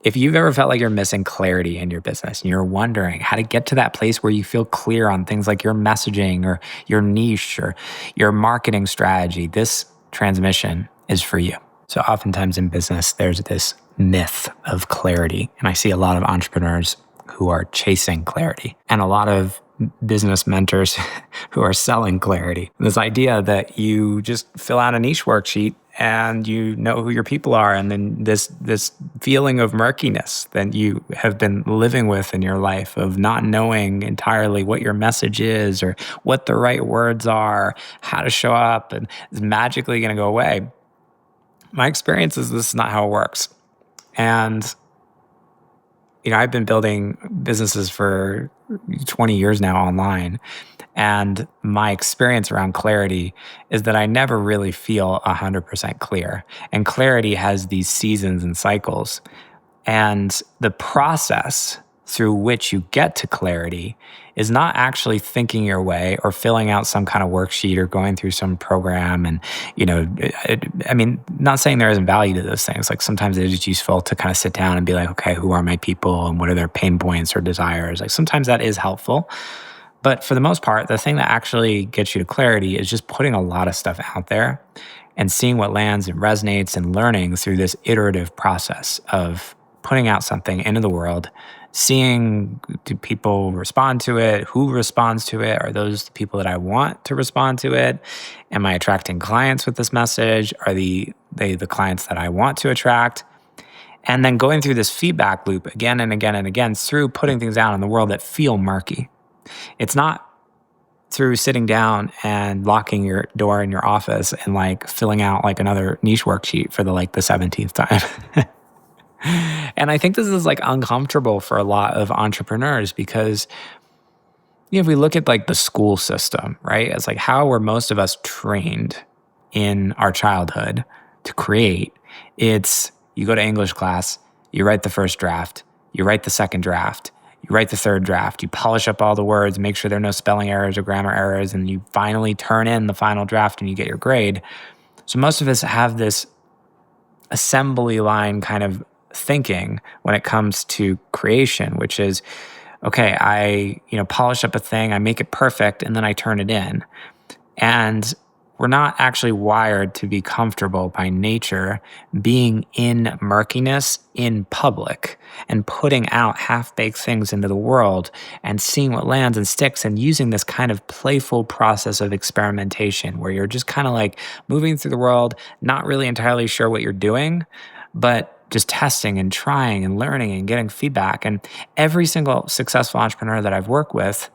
If you've ever felt like you're missing clarity in your business and you're wondering how to get to that place where you feel clear on things like your messaging or your niche or your marketing strategy, this transmission is for you. So oftentimes in business, there's this myth of clarity. And I see a lot of entrepreneurs who are chasing clarity and a lot of business mentors who are selling clarity. This idea that you just fill out a niche worksheet and you know who your people are, and then this feeling of murkiness that you have been living with in your life of not knowing entirely what your message is or what the right words are, how to show up, and it's magically going to go away. My experience is this is not how it works. And I've been building businesses for 20 years now online. And my experience around clarity is that I never really feel 100% clear. And clarity has these seasons and cycles. And the process through which you get to clarity is not actually thinking your way or filling out some kind of worksheet or going through some program. And, not saying there isn't value to those things. Like sometimes it is useful to kind of sit down and be like, okay, who are my people and what are their pain points or desires? Like sometimes that is helpful. But for the most part, the thing that actually gets you to clarity is just putting a lot of stuff out there and seeing what lands and resonates and learning through this iterative process of putting out something into the world, seeing do people respond to it, who responds to it, are those the people that I want to respond to it? Am I attracting clients with this message? Are they the clients that I want to attract? And then going through this feedback loop again and again and again through putting things out in the world that feel murky. It's not through sitting down and locking your door in your office and like filling out like another niche worksheet for the 17th time. And I think this is like uncomfortable for a lot of entrepreneurs because if we look at like the school system, right? It's like how were most of us trained in our childhood to create? It's you go to English class, you write the first draft, you write the second draft, you write the third draft, you polish up all the words, make sure there are no spelling errors or grammar errors, and you finally turn in the final draft and you get your grade. So most of us have this assembly line kind of thinking when it comes to creation, which is, okay, I polish up a thing, I make it perfect, and then I turn it in. And we're not actually wired to be comfortable by nature being in murkiness in public and putting out half-baked things into the world and seeing what lands and sticks and using this kind of playful process of experimentation where you're just kind of like moving through the world, not really entirely sure what you're doing, but just testing and trying and learning and getting feedback. And every single successful entrepreneur that I've worked with,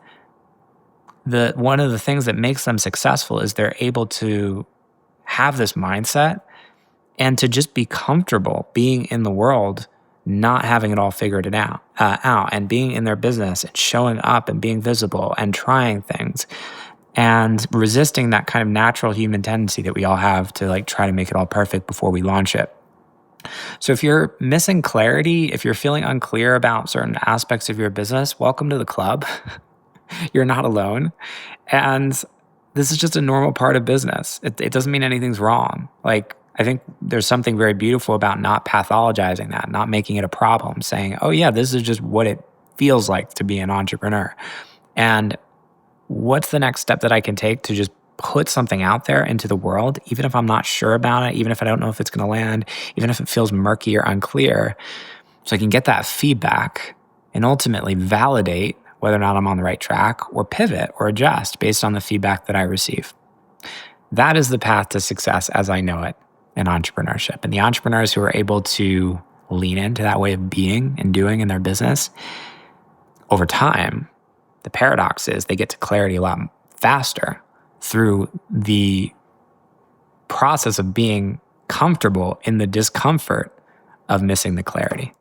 one of the things that makes them successful is they're able to have this mindset and to just be comfortable being in the world, not having it all figured out, and being in their business and showing up and being visible and trying things and resisting that kind of natural human tendency that we all have to like try to make it all perfect before we launch it. So if you're missing clarity, if you're feeling unclear about certain aspects of your business, welcome to the club. You're not alone. And this is just a normal part of business. It doesn't mean anything's wrong. Like, I think there's something very beautiful about not pathologizing that, not making it a problem, saying, oh yeah, this is just what it feels like to be an entrepreneur. And what's the next step that I can take to just put something out there into the world, even if I'm not sure about it, even if I don't know if it's going to land, even if it feels murky or unclear, so I can get that feedback and ultimately validate whether or not I'm on the right track or pivot or adjust based on the feedback that I receive. That is the path to success as I know it in entrepreneurship. And the entrepreneurs who are able to lean into that way of being and doing in their business, over time, the paradox is they get to clarity a lot faster through the process of being comfortable in the discomfort of missing the clarity.